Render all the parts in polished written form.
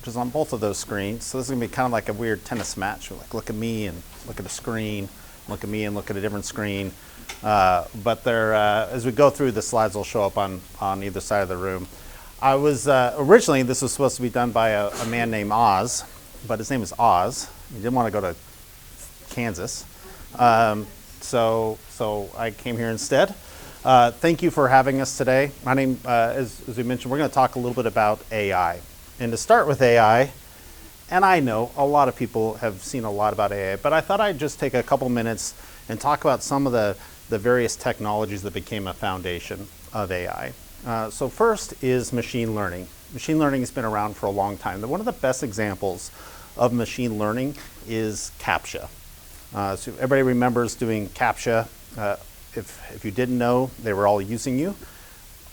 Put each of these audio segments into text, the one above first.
is on both of those screens. So this is going to be kind of like a weird tennis match. Like, look at me and look at a screen, look at me and look at a different screen. But they're, as we go through, the slides will show up on either side of the room. I was, originally, this was supposed to be done by a man named Oz, but his name is Oz. He didn't want to go to Kansas. So I came here instead. Thank you for having us today. My name, as we mentioned, we're going to talk a little bit about AI. And to start with AI, and I know a lot of people have seen a lot about AI, but I thought I'd just take a couple minutes and talk about some of the various technologies that became a foundation of AI. So first is machine learning. Machine learning has been around for a long time. One of the best examples of machine learning is CAPTCHA. So everybody remembers doing CAPTCHA. If you didn't know, they were all using you.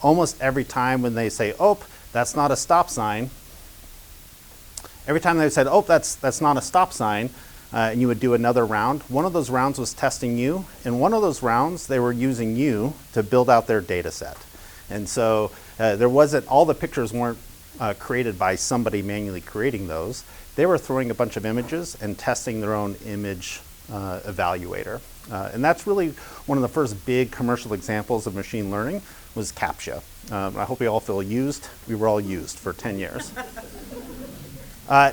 Almost every time when they say, oh, that's not a stop sign, every time they said, oh, that's not a stop sign, and you would do another round, one of those rounds was testing you, and one of those rounds, they were using you to build out their data set. And so there wasn't, all the pictures weren't created by somebody manually creating those. They were throwing a bunch of images and testing their own image evaluator. And that's really one of the first big commercial examples of machine learning was CAPTCHA. I hope we all feel used. We were all used for 10 years.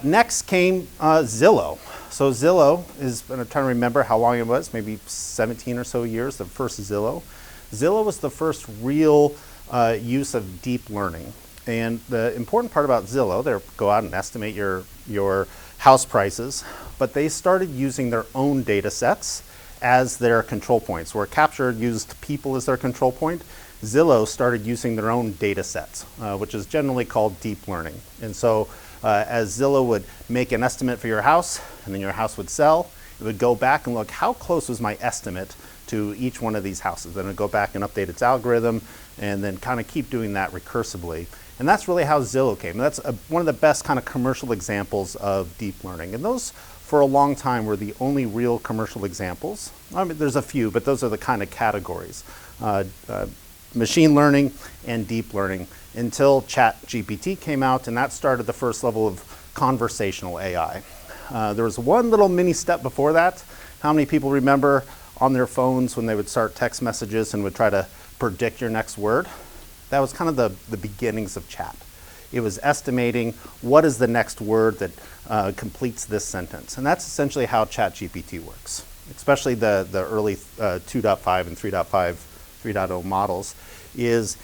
Next came Zillow. So Zillow is, I'm trying to remember how long it was, maybe 17 or so years, the first Zillow. Zillow was the first real use of deep learning. And the important part about Zillow, they go out and estimate your house prices, but they started using their own data sets as their control points. Where CAPTCHA used people as their control point, Zillow started using their own data sets, which is generally called deep learning. And so as Zillow would make an estimate for your house, and then your house would sell, it would go back and look, how close was my estimate to each one of these houses? Then it would go back and update its algorithm, and then kind of keep doing that recursively. And that's really how Zillow came. And that's one of the best kind of commercial examples of deep learning. And those, for a long time, were the only real commercial examples. I mean, there's a few, but those are the kind of categories. Machine learning and deep learning until ChatGPT came out, and that started the first level of conversational AI. There was one little mini step before that. How many people remember on their phones when they would start text messages and would try to predict your next word? That was kind of the beginnings of chat. It was estimating what is the next word that completes this sentence. And that's essentially how ChatGPT works, especially the early 2.5 and 3.0 models, is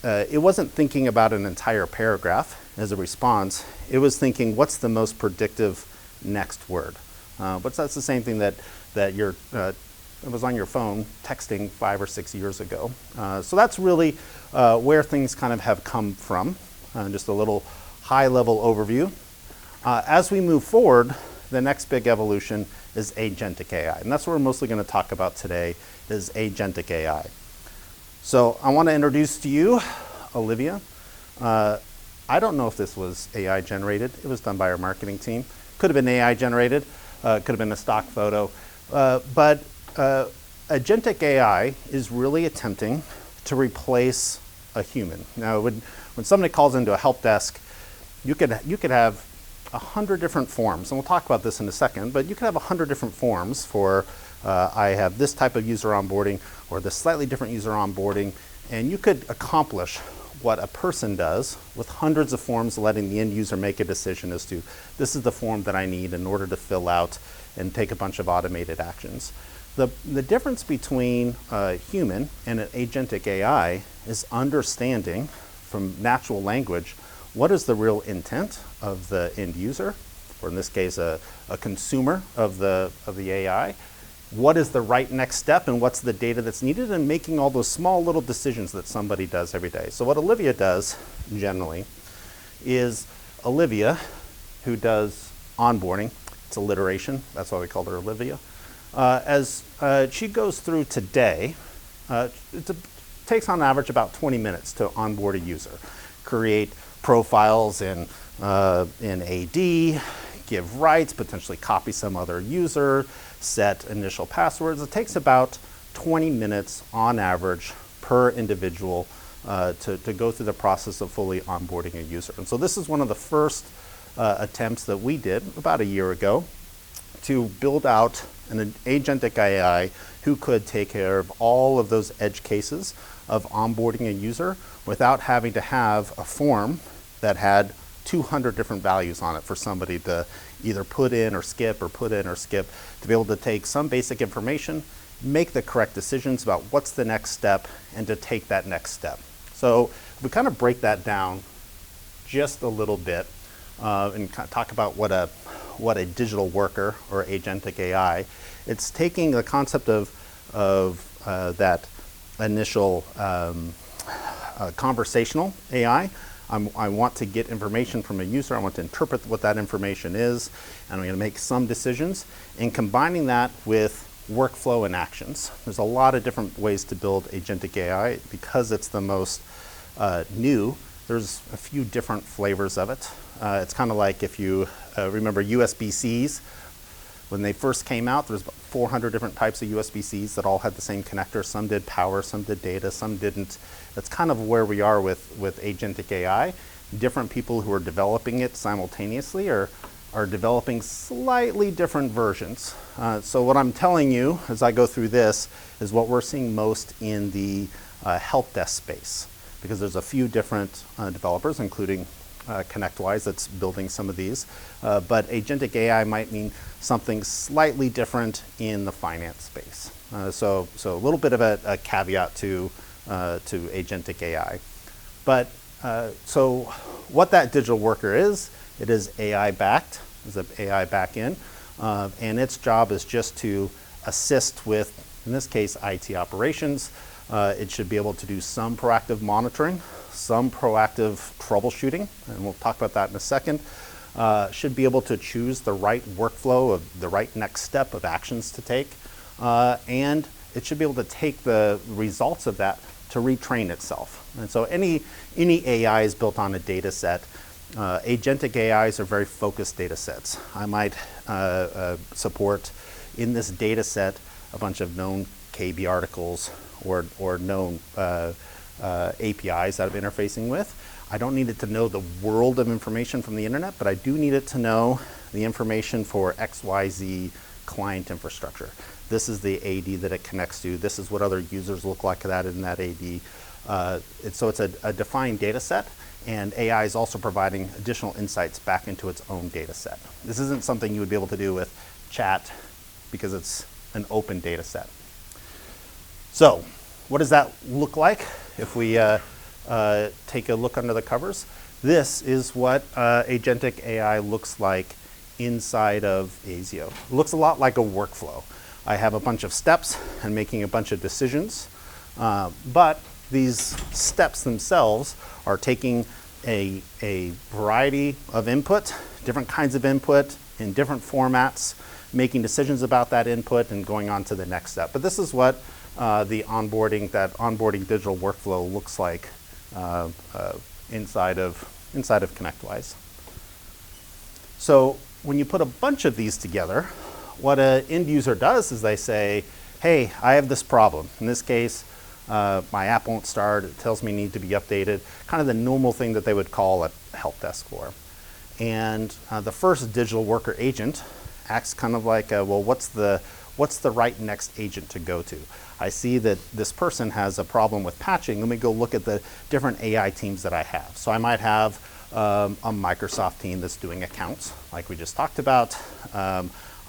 it wasn't thinking about an entire paragraph as a response. It was thinking, what's the most predictive next word? But that's the same thing that it was on your phone texting 5 or 6 years ago. So that's really where things kind of have come from. Just a little high-level overview. As we move forward, the next big evolution is agentic AI. And that's what we're mostly going to talk about today, is agentic AI. So I want to introduce to you Olivia. I don't know if this was AI generated. It was done by our marketing team. Could have been AI generated. Could have been a stock photo. But agentic AI is really attempting to replace a human. Now, when somebody calls into a help desk, you could have 100 different forms, and we'll talk about this in a second, but you could have 100 different forms for I have this type of user onboarding or this slightly different user onboarding, and you could accomplish what a person does with hundreds of forms, letting the end user make a decision as to this is the form that I need in order to fill out and take a bunch of automated actions. The difference between a human and an agentic AI is understanding from natural language what is the real intent of the end user, or in this case a consumer of the AI, what is the right next step and what's the data that's needed, and making all those small little decisions that somebody does every day. So what Olivia does generally is Olivia, who does onboarding, it's alliteration, that's why we called her Olivia, as she goes through today, it takes on average about 20 minutes to onboard a user, create profiles in AD, give rights, potentially copy some other user, set initial passwords. It takes about 20 minutes on average per individual to go through the process of fully onboarding a user. And so this is one of the first attempts that we did about a year ago to build out an agentic AI who could take care of all of those edge cases of onboarding a user without having to have a form that had 200 different values on it for somebody to either put in or skip or put in or skip, to be able to take some basic information, make the correct decisions about what's the next step, and to take that next step. So we kind of break that down just a little bit and kind of talk about what a digital worker or agentic AI. It's taking the concept of that initial conversational AI. I want to get information from a user. I want to interpret what that information is, and I'm going to make some decisions. And combining that with workflow and actions. There's a lot of different ways to build agentic AI. Because it's the most new, there's a few different flavors of it. It's kind of like if you remember USB-Cs. When they first came out, there was about 400 different types of USB-Cs that all had the same connector. Some did power, some did data, some didn't. That's kind of where we are with agentic AI. Different people who are developing it simultaneously are developing slightly different versions. So what I'm telling you as I go through this is what we're seeing most in the help desk space, because there's a few different developers, including ConnectWise, that's building some of these. But agentic AI might mean something slightly different in the finance space. So a little bit of a caveat to agentic AI. But so what that digital worker is, it is AI backed, is an AI backend, and its job is just to assist with, in this case, IT operations. It should be able to do some proactive monitoring, some proactive troubleshooting, and we'll talk about that in a second. Should be able to choose the right workflow of the right next step of actions to take, and it should be able to take the results of that to retrain itself. And so any AI is built on a data set. Agentic AIs are very focused data sets. I might support in this data set a bunch of known KB articles or known APIs that I'm interfacing with. I don't need it to know the world of information from the internet, but I do need it to know the information for XYZ client infrastructure. This is the AD that it connects to. This is what other users look like that in that AD. So it's a defined data set, and AI is also providing additional insights back into its own data set. This isn't something you would be able to do with chat because it's an open data set. So what does that look like if we take a look under the covers? This is what agentic AI looks like inside of ASIO. It looks a lot like a workflow. I have a bunch of steps and making a bunch of decisions, but these steps themselves are taking a variety of input, different kinds of input in different formats, making decisions about that input and going on to the next step. But this is what that onboarding digital workflow looks like inside of ConnectWise. So when you put a bunch of these together, what an end user does is they say, hey, I have this problem. In this case, my app won't start. It tells me I need to be updated. Kind of the normal thing that they would call a help desk for. And the first digital worker agent acts kind of like, well, what's the right next agent to go to? I see that this person has a problem with patching. Let me go look at the different AI teams that I have. So I might have a Microsoft team that's doing accounts, like we just talked about.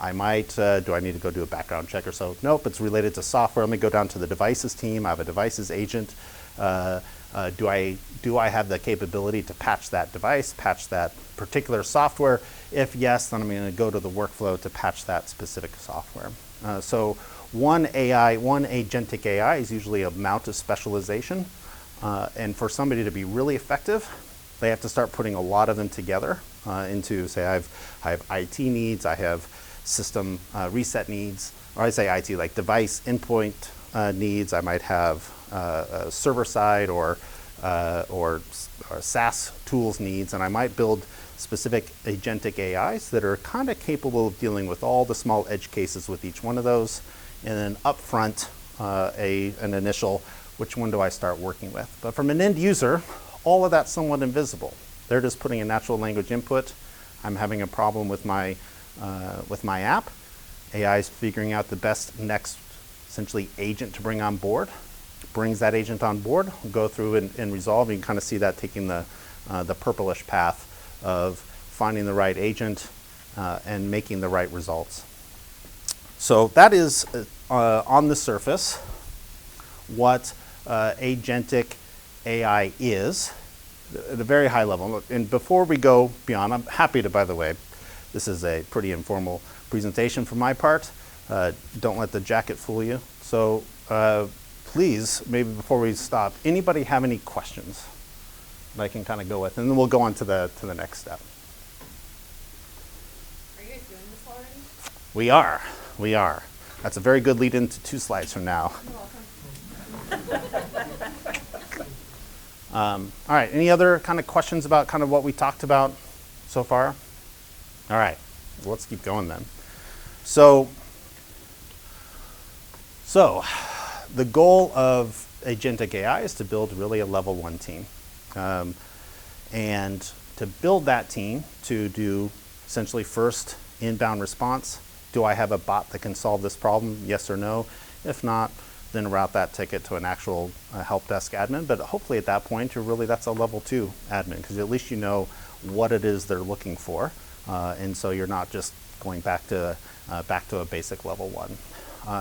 I might, do I need to go do a background check or so? Nope, it's related to software. Let me go down to the devices team. I have a devices agent. Do I have the capability to patch that device, patch that particular software? If yes, then I'm going to go to the workflow to patch that specific software. So one agentic AI is usually an amount of specialization. And for somebody to be really effective, they have to start putting a lot of them together into, say, I have IT needs, I have system reset needs, or I say IT, like device endpoint needs. I might have server side or SaaS tools needs, and I might build specific agentic AIs that are kind of capable of dealing with all the small edge cases with each one of those, and then upfront an initial, which one do I start working with? But from an end user, all of that's somewhat invisible. They're just putting a natural language input I'm having a problem with my app. AI is figuring out the best next, essentially, agent to bring on board. Brings that agent on board, go through and resolve. You can kind of see that taking the purplish path of finding the right agent and making the right results. So that is, on the surface, what agentic AI is at a very high level. And before we go beyond, I'm happy to, by the way, this is a pretty informal presentation for my part. Don't let the jacket fool you. So please, maybe before we stop, anybody have any questions that I can kind of go with? And then we'll go on to the next step. Are you guys doing this already? We are. That's a very good lead into 2 slides from now. You're welcome. All right, any other kind of questions about kind of what we talked about so far? All right, well, let's keep going then. So the goal of agentic AI is to build really a level 1 team. And to build that team to do essentially first inbound response. Do I have a bot that can solve this problem? Yes or no? If not, then route that ticket to an actual help desk admin. But hopefully at that point, that's a level 2 admin, because at least you know what it is they're looking for. And so you're not just going back to a basic level 1.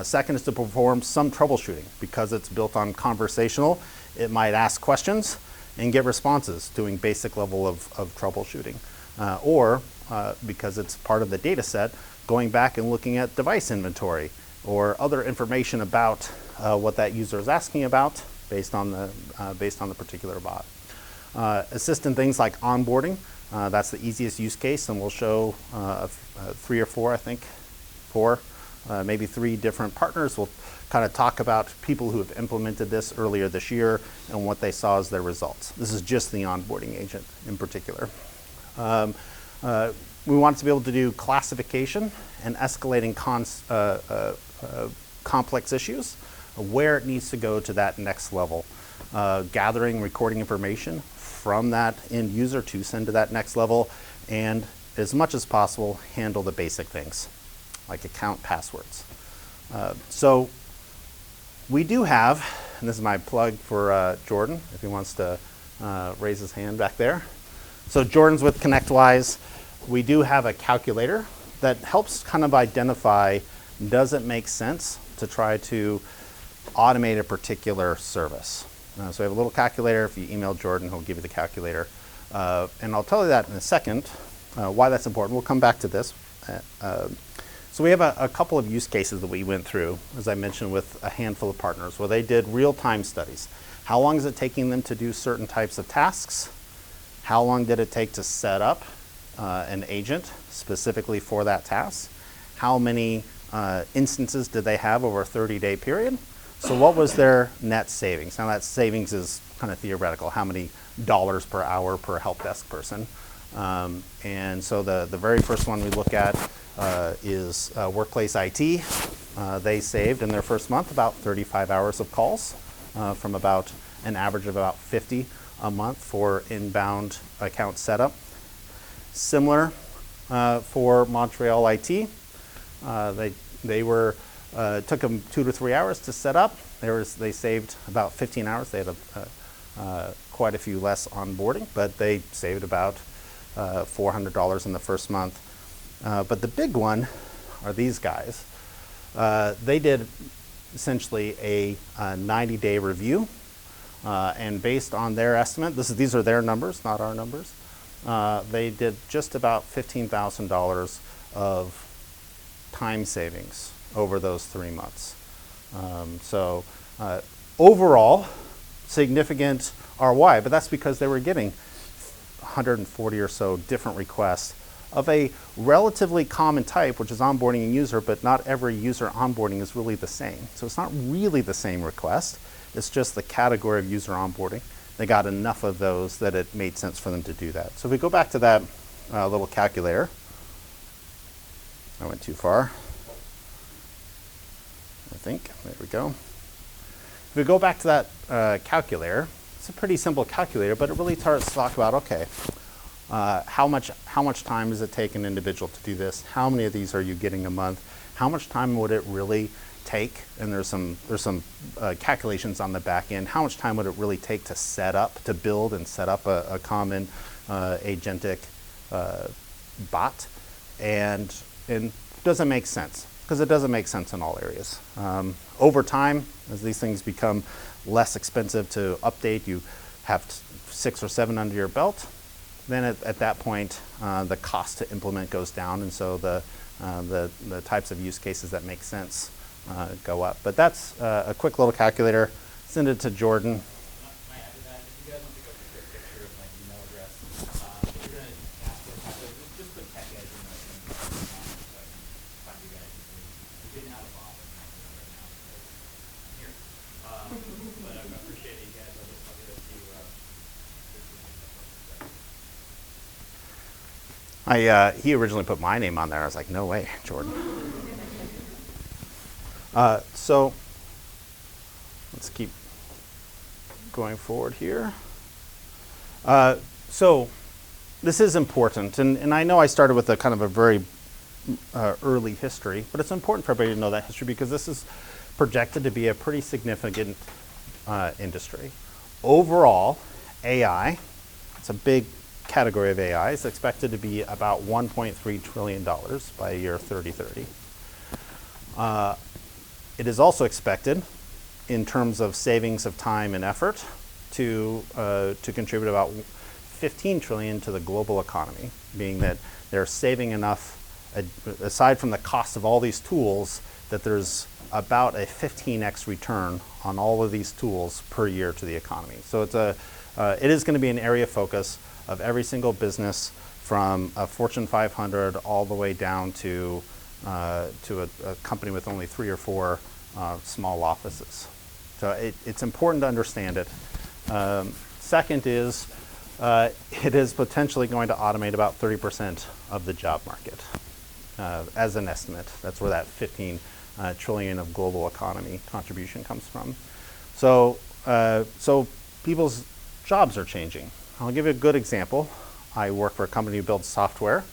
Second is to perform some troubleshooting. Because it's built on conversational, it might ask questions and get responses, doing basic level of troubleshooting. Or because it's part of the data set, going back and looking at device inventory or other information about what that user is asking about based on the particular bot. Assist in things like onboarding. That's the easiest use case, and we'll show 3 or 4, I think, 4, maybe 3 different partners. We'll kind of talk about people who have implemented this earlier this year and what they saw as their results. This is just the onboarding agent in particular. We want to be able to do classification and escalating complex issues, where it needs to go to that next level. Gathering, recording information from that end user to send to that next level, and as much as possible, handle the basic things, like account passwords. So we do have, and this is my plug for Jordan, if he wants to raise his hand back there. So Jordan's with ConnectWise. We do have a calculator that helps kind of identify, does it make sense to try to automate a particular service? So we have a little calculator. If you email Jordan, he'll give you the calculator. And I'll tell you that in a second, why that's important. We'll come back to this. So we have a couple of use cases that we went through, as I mentioned, with a handful of partners, where they did real-time studies. How long is it taking them to do certain types of tasks? How long did it take to set up an agent specifically for that task? How many instances did they have over a 30-day period? So what was their net savings? Now that savings is kind of theoretical. How many dollars per hour per help desk person? And so the very first one we look at is Workplace IT. They saved in their first month about 35 hours of calls from about an average of about 50 a month for inbound account setup. Similar for Montreal IT. Took them 2 to 3 hours to set up. They saved about 15 hours. They had quite a few less onboarding, but they saved about $400 in the first month. But the big one are these guys. They did essentially a 90-day review, and based on their estimate, these are their numbers, not our numbers. They did just about $15,000 of time savings over those 3 months. So overall, significant ROI, but that's because they were getting 140 or so different requests of a relatively common type, which is onboarding a user, but not every user onboarding is really the same. So it's not really the same request. It's just the category of user onboarding. They got enough of those that it made sense for them to do that. So if we go back to that little calculator, I went too far, I think. There we go. If we go back to that calculator, it's a pretty simple calculator, but it really starts to talk about, okay, How much time does it take an individual to do this? How many of these are you getting a month? How much time would it really take? And there's some calculations on the back end. How much time would it really take to set up, to build and set up a common agentic bot? And does it make sense? Because it doesn't make sense in all areas. Over time, as these things become less expensive to update, you have 6 or 7 under your belt, then at that point, the cost to implement goes down, and so the types of use cases that make sense go up. But that's a quick little calculator. Send it to Jordan. Can I add to that? If you guys want to take a quick picture of my email address, if you're going to ask for a calculator, just put TechEdge in the comments so I can find you guys. We've been out of office right now because I'm here. But I appreciate it, you guys. I'll get it to you. He originally put my name on there. I was like, no way, Jordan. So let's keep going forward here. So this is important, and I know I started with a kind of a very early history, but it's important for everybody to know that history because this is projected to be a pretty significant industry. Overall, AI, it's a big category of AI, is expected to be about $1.3 trillion by year 2030. It is also expected, in terms of savings of time and effort, to contribute about 15 trillion to the global economy, being that they're saving enough, aside from the cost of all these tools, that there's about a 15x return on all of these tools per year to the economy. So it is going to be an area of focus of every single business, from a Fortune 500 all the way down to a company with only 3 or 4 small offices. So it's important to understand it. Second is, it is potentially going to automate about 30% of the job market, as an estimate. That's where that 15 trillion of global economy contribution comes from. So people's jobs are changing. I'll give you a good example. I work for a company who builds software.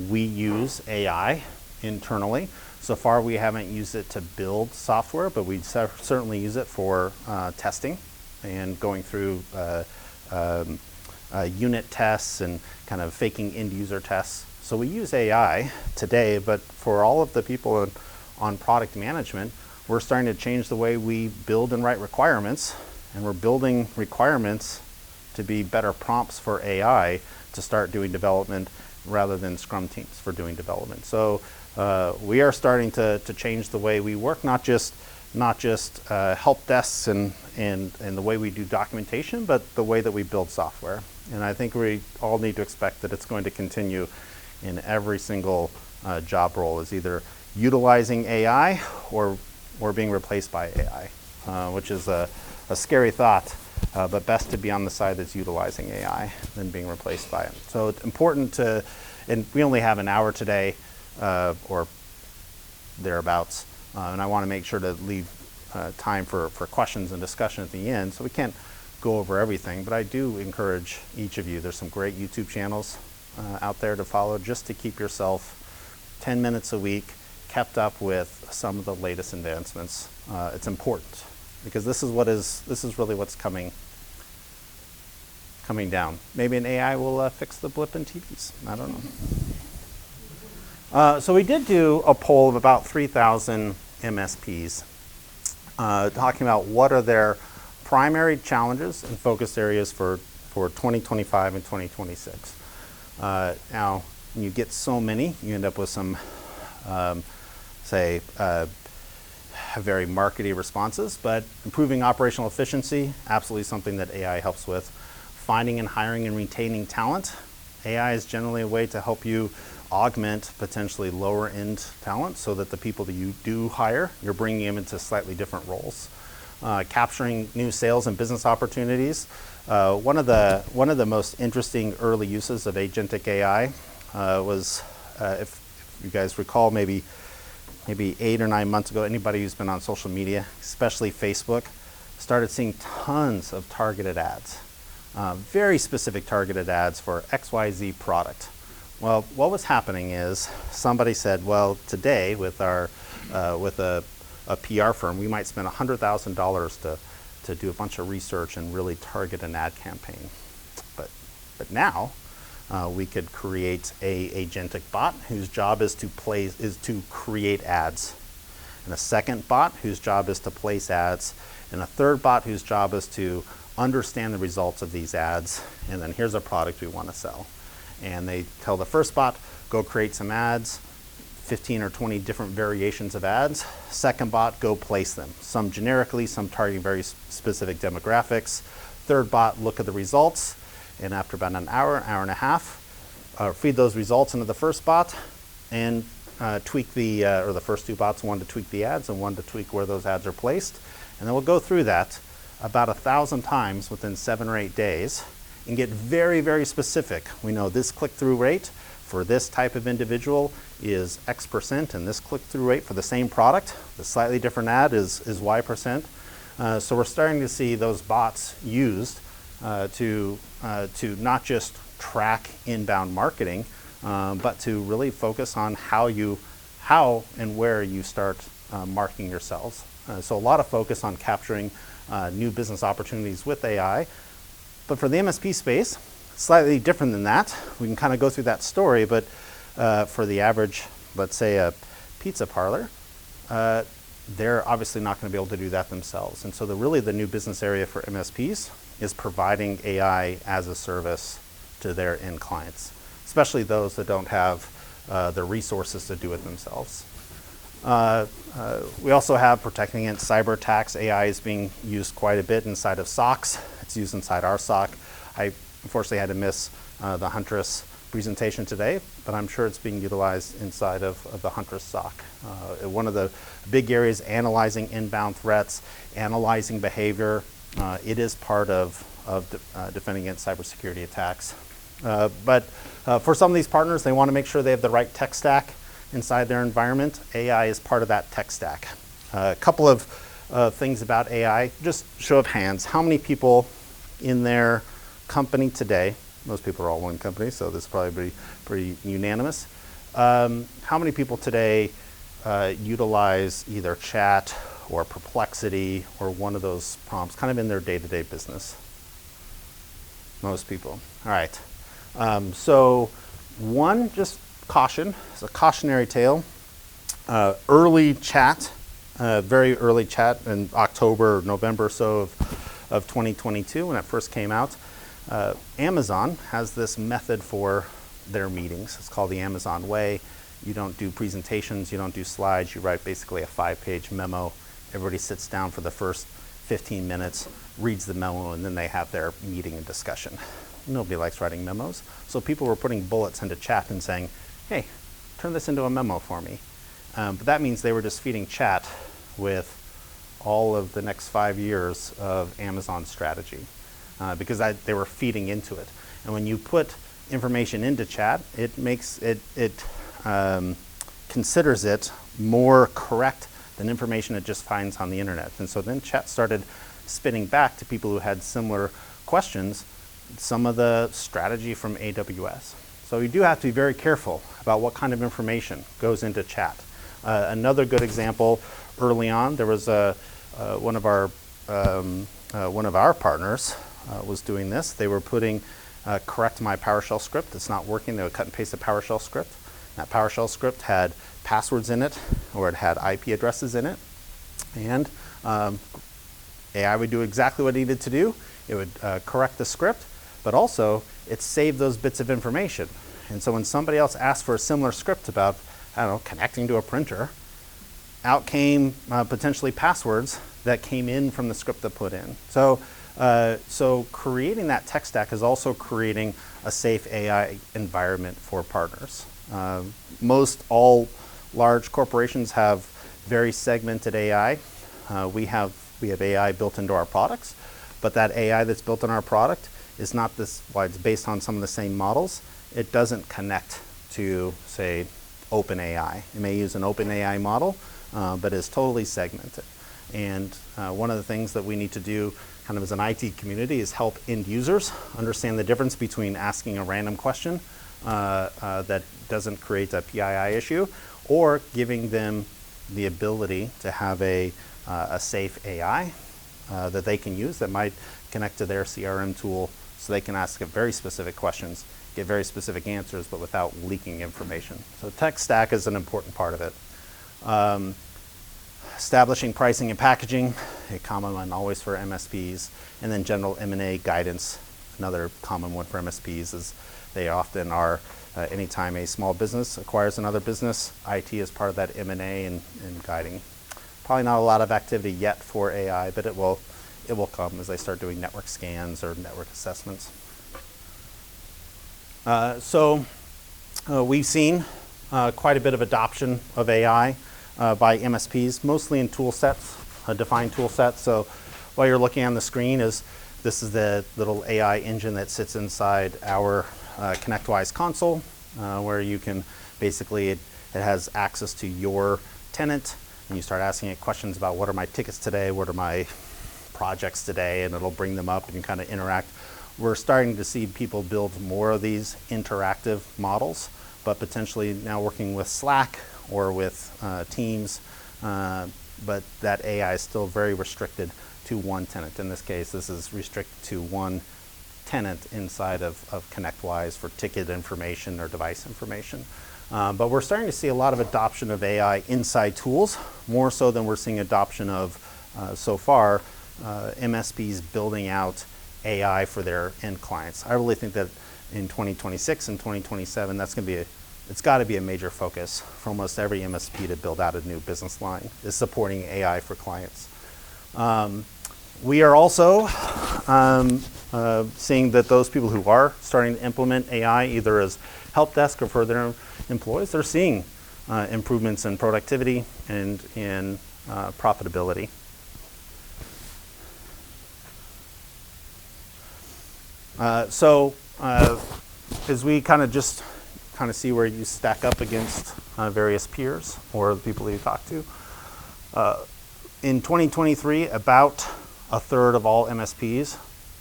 We use AI internally. So far, we haven't used it to build software, but we certainly use it for testing and going through unit tests and kind of faking end user tests. So we use AI today, but for all of the people on product management, we're starting to change the way we build and write requirements, and we're building requirements to be better prompts for AI to start doing development rather than Scrum teams for doing development. So we are starting to change the way we work, not just help desks and the way we do documentation, but the way that we build software. And I think we all need to expect that it's going to continue in every single job role, is either utilizing AI or being replaced by AI, which is a scary thought. But best to be on the side that's utilizing AI than being replaced by it. So it's important to, and we only have an hour today, or thereabouts, and I want to make sure to leave time for questions and discussion at the end, so we can't go over everything, but I do encourage each of you, there's some great YouTube channels out there to follow, just to keep yourself 10 minutes a week kept up with some of the latest advancements. It's important, because this is really what's coming down. Maybe an AI will fix the blip in TVs. I don't know. So we did do a poll of about 3,000 MSPs, talking about what are their primary challenges and focus areas for 2025 and 2026. Now, when you get so many, you end up with some, very markety responses, but improving operational efficiency, absolutely something that AI helps with. Finding and hiring and retaining talent. AI is generally a way to help you augment potentially lower end talent, so that the people that you do hire, you're bringing them into slightly different roles. Capturing new sales and business opportunities. One of the most interesting early uses of agentic AI was, if you guys recall, maybe 8 or 9 months ago, anybody who's been on social media, especially Facebook, started seeing tons of targeted ads very specific targeted ads for XYZ product. Well, what was happening is somebody said, well, today with our with a PR firm, we might spend $100,000 to do a bunch of research and really target an ad campaign. But now we could create a agentic bot whose job is to create ads, and a second bot whose job is to place ads, and a third bot whose job is to understand the results of these ads, and then here's a product we want to sell. And they tell the first bot, go create some ads, 15 or 20 different variations of ads. Second bot, go place them. Some generically, some targeting very specific demographics. Third bot, look at the results, and after about an hour and a half, feed those results into the first bot, and tweak or the first two bots, one to tweak the ads and one to tweak where those ads are placed. And then we'll go through that about 1,000 times within 7 or 8 days and get very, very specific. We know this click-through rate for this type of individual is X%, and this click-through rate for the same product, the slightly different ad is Y%. So we're starting to see those bots used to not just track inbound marketing, but to really focus on how and where you start marketing yourselves. So a lot of focus on capturing new business opportunities with AI. But for the MSP space, slightly different than that. We can kind of go through that story, but for the average, let's say a pizza parlor, they're obviously not going to be able to do that themselves. And so really the new business area for MSPs is providing AI as a service to their end clients, especially those that don't have the resources to do it themselves. We also have protecting against cyber attacks. AI is being used quite a bit inside of SOCs. It's used inside our SOC. I unfortunately had to miss the Huntress presentation today, but I'm sure it's being utilized inside of the Huntress SOC. One of the big areas, analyzing inbound threats, analyzing behavior. It is part of defending against cybersecurity attacks. But for some of these partners, they want to make sure they have the right tech stack inside their environment. AI is part of that tech stack. A couple of things about AI, just show of hands. How many people in their company today, most people are all one company, so this is probably pretty unanimous. How many people today utilize either chat or Perplexity or one of those prompts kind of in their day-to-day business? Most people. All right. So one, just caution, it's a cautionary tale. Early chat, very early chat in October, November or so of 2022 when it first came out. Amazon has this method for their meetings. It's called the Amazon Way. You don't do presentations, you don't do slides, you write basically a 5-page memo. Everybody sits down for the first 15 minutes, reads the memo, and then they have their meeting and discussion. Nobody likes writing memos. So people were putting bullets into chat and saying, hey, turn this into a memo for me. But that means they were just feeding chat with all of the next 5 years of Amazon strategy because they were feeding into it. And when you put information into chat, it considers it more correct than information it just finds on the internet. And so then chat started spitting back to people who had similar questions some of the strategy from AWS. So you do have to be very careful about what kind of information goes into chat. Another good example, early on, there was one of our partners was doing this. They were putting correct my PowerShell script. It's not working. They would cut and paste the PowerShell script. That PowerShell script had passwords in it, or it had IP addresses in it, and AI would do exactly what it needed to do. It would correct the script, but also it saved those bits of information. And so when somebody else asked for a similar script about, I don't know, connecting to a printer, out came potentially passwords that came in from the script that put in. So creating that tech stack is also creating a safe AI environment for partners. Most all large corporations have very segmented AI. We have AI built into our products, but that AI that's built in our product is not this, while it's based on some of the same models, it doesn't connect to, say, OpenAI. It may use an OpenAI model, but is totally segmented. And one of the things that we need to do kind of as an IT community, is help end users understand the difference between asking a random question that doesn't create a PII issue, or giving them the ability to have a safe AI that they can use that might connect to their CRM tool, so they can ask very specific questions, get very specific answers, but without leaking information. So tech stack is an important part of it. Establishing pricing and packaging, a common one always for MSPs, and then general M&A guidance. Another common one for MSPs is they often are, anytime a small business acquires another business, IT is part of that M&A and guiding. Probably not a lot of activity yet for AI, but it will come as they start doing network scans or network assessments. We've seen quite a bit of adoption of AI by MSPs, mostly in tool sets, defined tool sets. So what you're looking on the screen is this is the little AI engine that sits inside our ConnectWise console, where you can basically, it has access to your tenant, and you start asking it questions about what are my tickets today, what are my projects today, and it'll bring them up and you kind of interact. We're starting to see people build more of these interactive models, but potentially now working with Slack or with Teams, but that AI is still very restricted to one tenant. In this case, this is restricted to one tenant inside of ConnectWise for ticket information or device information. But we're starting to see a lot of adoption of AI inside tools, more so than we're seeing adoption of, so far, MSPs building out AI for their end clients. I really think that in 2026 and 2027, that's going to be it's got to be a major focus for almost every MSP to build out a new business line, is supporting AI for clients. We are also seeing that those people who are starting to implement AI, either as help desk or for their employees, they're seeing improvements in productivity and in profitability. As we kind of see where you stack up against various peers or the people that you talk to, in 2023, about a third of all MSPs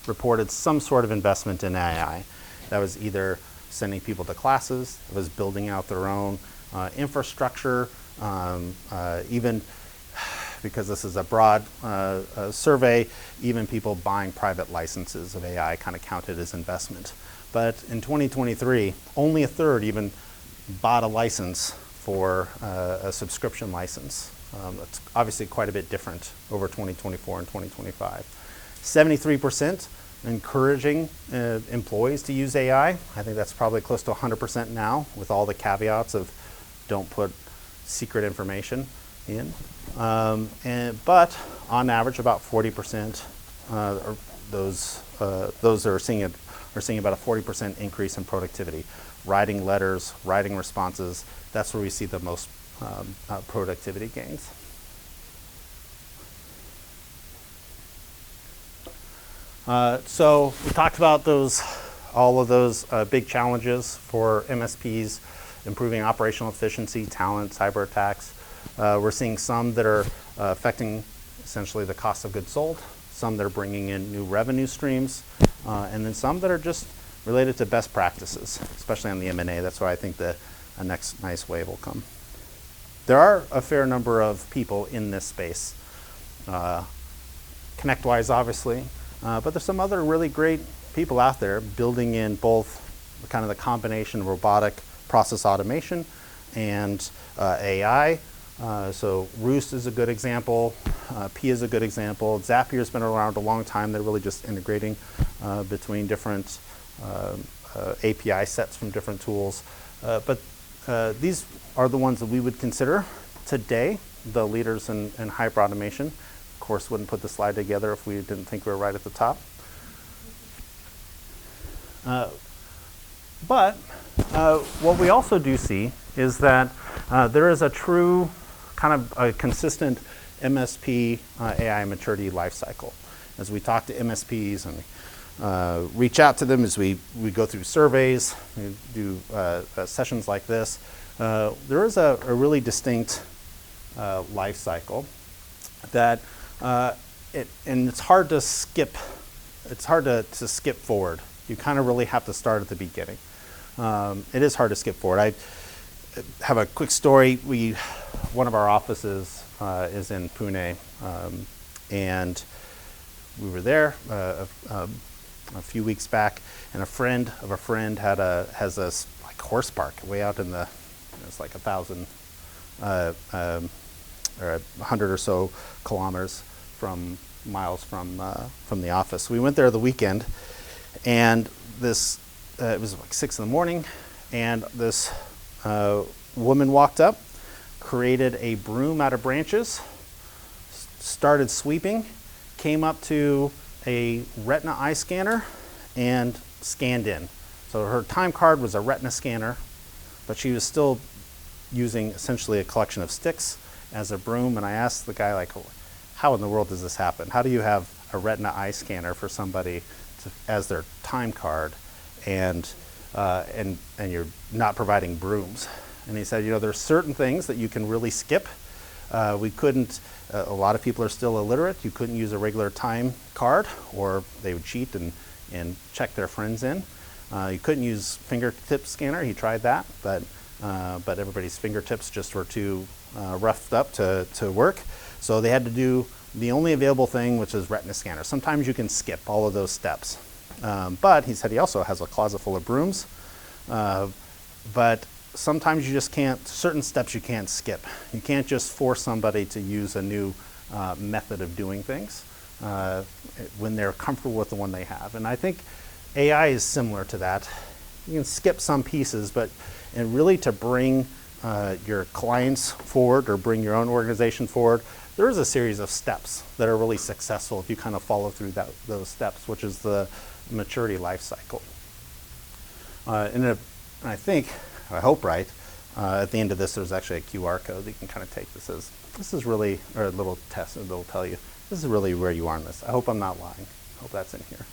reported some sort of investment in AI. That was either sending people to classes, it was building out their own infrastructure, even because this is a broad survey, even people buying private licenses of AI kind of counted as investment. But in 2023, only a third even bought a license for a subscription license. That's obviously quite a bit different over 2024 and 2025. 73% encouraging employees to use AI. I think that's probably close to 100% now, with all the caveats of don't put secret information in. But on average, about 40% those are seeing about a 40% increase in productivity. Writing letters, writing responses, that's where we see the most productivity gains. So we talked about all of those big challenges for MSPs, improving operational efficiency, talent, cyber attacks. We're seeing some that are affecting essentially the cost of goods sold, some that are bringing in new revenue streams, and then some that are just related to best practices, especially on the M&A. That's why I think the next nice wave will come. There are a fair number of people in this space. ConnectWise, obviously, but there's some other really great people out there building in both kind of the combination of robotic process automation and AI. So Roost is a good example. P is a good example. Zapier has been around a long time. They're really just integrating between different API sets from different tools. But these are the ones that we would consider today the leaders in hyperautomation. Of course, wouldn't put the slide together if we didn't think we were right at the top. But what we also do see is that there is a true kind of a consistent MSP AI maturity lifecycle. As we talk to MSPs and reach out to them, as we go through surveys, we do sessions like this, there is a really distinct life cycle that and it's hard to skip. It's hard to skip forward. You kind of really have to start at the beginning. It is hard to skip forward. I have a quick story. One of our offices is in Pune, and we were there a few weeks back, and a friend of a friend has a like horse park way out in the, it's like 1,000 or 100 or so kilometers miles from the office. We went there the weekend, and this it was like 6 in the morning, and this woman walked up, created a broom out of branches, started sweeping, came up to a retina eye scanner, and scanned in. So her time card was a retina scanner, but she was still using essentially a collection of sticks as a broom. And I asked the guy, like, how in the world does this happen? How do you have a retina eye scanner for somebody as their time card, and you're not providing brooms? And he said, there's certain things that you can really skip. We couldn't, a lot of people are still illiterate. You couldn't use a regular time card, or they would cheat and check their friends in. You couldn't use fingertip scanner. He tried that, but everybody's fingertips just were too roughed up to work. So they had to do the only available thing, which is retina scanner. Sometimes you can skip all of those steps. But he said he also has a closet full of brooms. But sometimes you just can't, certain steps you can't skip. You can't just force somebody to use a new method of doing things when they're comfortable with the one they have. And I think AI is similar to that. You can skip some pieces, and really to bring your clients forward or bring your own organization forward, there is a series of steps that are really successful if you kind of follow through those steps, which is the maturity life cycle. I think, I hope right, at the end of this there's actually a QR code that you can kind of take this is really, or a little test, and it'll tell you, this is really where you are in this. I hope I'm not lying. I hope that's in here.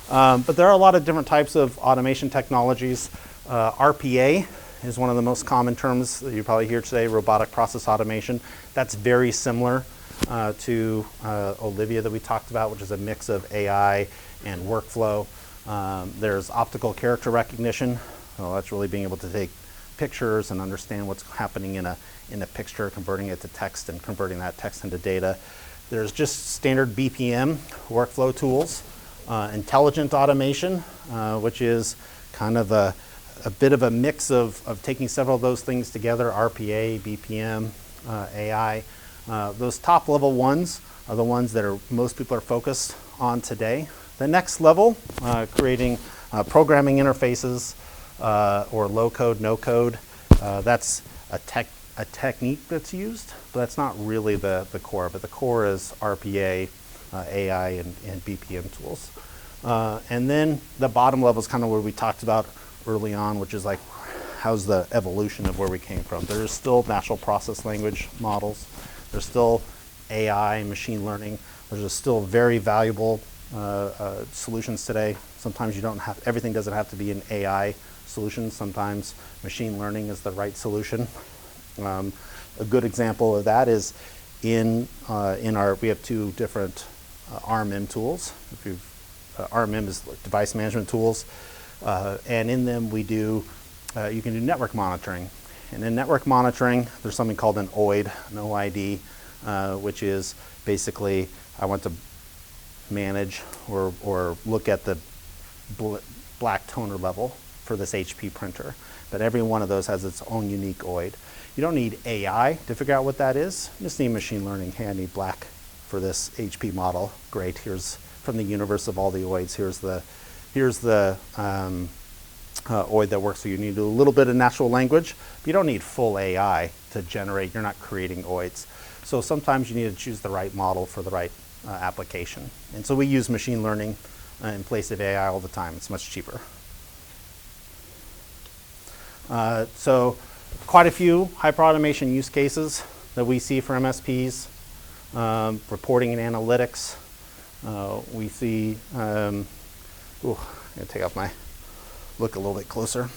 But there are a lot of different types of automation technologies. RPA is one of the most common terms that you probably hear today, robotic process automation. That's very similar to Olivia that we talked about, which is a mix of AI and workflow. There's optical character recognition. Well, that's really being able to take pictures and understand what's happening in a picture, converting it to text and converting that text into data. There's just standard BPM workflow tools. Intelligent automation, which is kind of a bit of a mix of taking several of those things together, RPA, BPM, AI. Those top level ones are the ones that most people are focused on today. The next level, creating programming interfaces or low code, no code, that's a technique that's used, but that's not really the core. But the core is RPA, AI, and BPM tools. And then the bottom level is kind of where we talked about early on, which is like, how's the evolution of where we came from? There's still natural process language models. There's still AI, machine learning. There's still very valuable solutions today. Sometimes everything doesn't have to be an AI solution. Sometimes machine learning is the right solution. A good example of that is we have two different RMM tools. RMM is device management tools, and in them you can do network monitoring. And in network monitoring, there's something called an OID, an OID, which is basically I want to manage or look at the black toner level for this HP printer. But every one of those has its own unique OID. You don't need AI to figure out what that is. You just need machine learning. Hey, I need black for this HP model. Great, here's from the universe of all the OIDs, here's the OID that works for you. You need a little bit of natural language, but you don't need full AI to generate. You're not creating OIDs. So sometimes you need to choose the right model for the right application. And so we use machine learning in place of AI all the time. It's much cheaper. So quite a few hyperautomation use cases that we see for MSPs, reporting and analytics. We see, I'm going to take off look a little bit closer.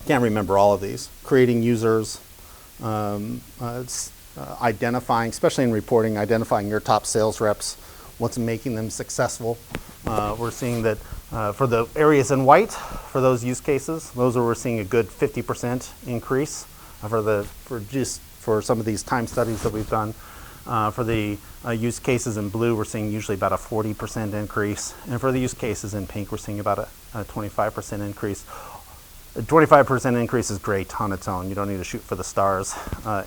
Can't remember all of these. Creating users, identifying, especially in reporting, identifying your top sales reps what's making them successful. We're seeing that for the areas in white, for those use cases, those are we're seeing a good 50% increase for some of these time studies that we've done. For the use cases in blue, we're seeing usually about a 40% increase. And for the use cases in pink, we're seeing about a 25% increase. A 25% increase is great on its own. You don't need to shoot for the stars.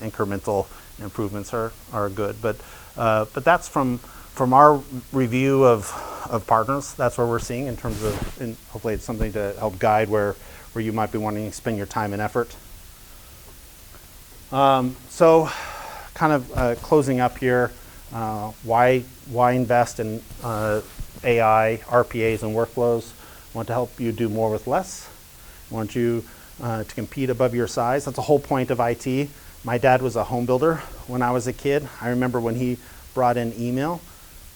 Incremental improvements are good. But that's from our review of partners. That's what we're seeing in terms of, and hopefully it's something to help guide where you might be wanting to spend your time and effort. So kind of closing up here, why invest in AI, RPAs, and workflows? I want to help you do more with less. I want you to compete above your size. That's the whole point of IT. My dad was a home builder when I was a kid. I remember when he brought in email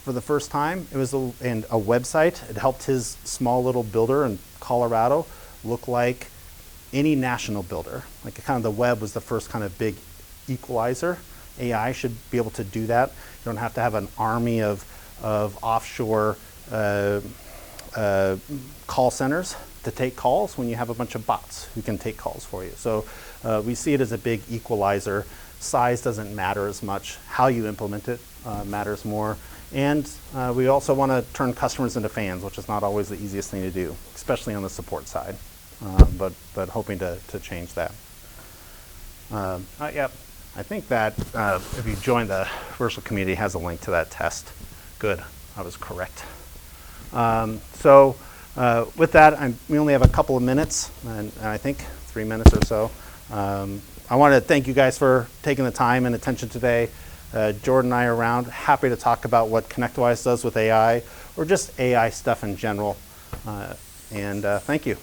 for the first time. It was a website. It helped his small little builder in Colorado look like any national builder. Like kind of the web was the first kind of big equalizer. AI should be able to do that. You don't have to have an army of offshore call centers to take calls when you have a bunch of bots who can take calls for you. So we see it as a big equalizer. Size doesn't matter as much. How you implement it matters more. And we also want to turn customers into fans, which is not always the easiest thing to do, especially on the support side. But hoping to change that. Yep. I think that if you join the virtual community, it has a link to that test. Good. I was correct. So with that, we only have a couple of minutes, and I think 3 minutes or so. I want to thank you guys for taking the time and attention today. Jordan and I are around, happy to talk about what ConnectWise does with AI, or just AI stuff in general. And thank you.